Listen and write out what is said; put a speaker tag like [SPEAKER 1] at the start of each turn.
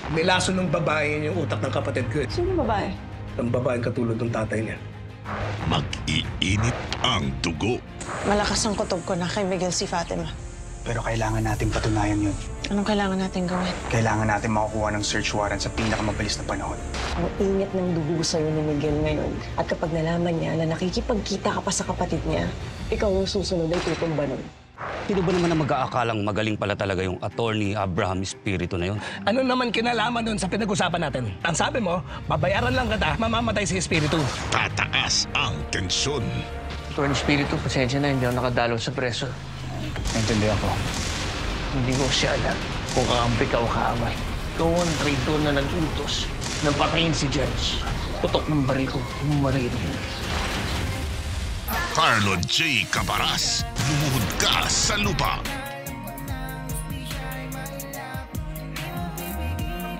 [SPEAKER 1] Nilaso ng babae yung utak ng kapatid ko.
[SPEAKER 2] Sino babae?
[SPEAKER 1] Ang babaeng katulad ng tatay niya.
[SPEAKER 3] Mag-iinit ang dugo.
[SPEAKER 2] Malakas ang kutob ko na kay Miguel si Fatima.
[SPEAKER 4] Pero kailangan natin patunayan yun.
[SPEAKER 2] Anong kailangan natin gawin?
[SPEAKER 4] Kailangan natin makakuha ng search warrant sa pinakamabilis na panahon.
[SPEAKER 5] Ang init ng dugo sa'yo ni Miguel ngayon. At kapag nalaman niya na nakikipagkita ka pa sa kapatid niya, ikaw ang susunod ay tutumba nun.
[SPEAKER 6] Sino ba naman ang mag-aakalang magaling pala talaga yung attorney Abraham Espiritu na yun?
[SPEAKER 1] Ano naman kinalaman doon sa pinag-usapan natin? Ang sabi mo, babayaran lang kita, mamamatay si Espiritu.
[SPEAKER 3] Tataas ang tensyon.
[SPEAKER 7] Attorney Espiritu, pasensya na, hindi ako nakadalo sa preso.
[SPEAKER 4] Naintindihan ko.
[SPEAKER 7] Hindi ko siya alam kung kakampi ka o kaaway. Ikaw ang traitor na nag-utos na patayin si Judge. Putok ng baril ko, maririnig.
[SPEAKER 3] Carlo J. Cabaras, lumuhod ka sa lupa.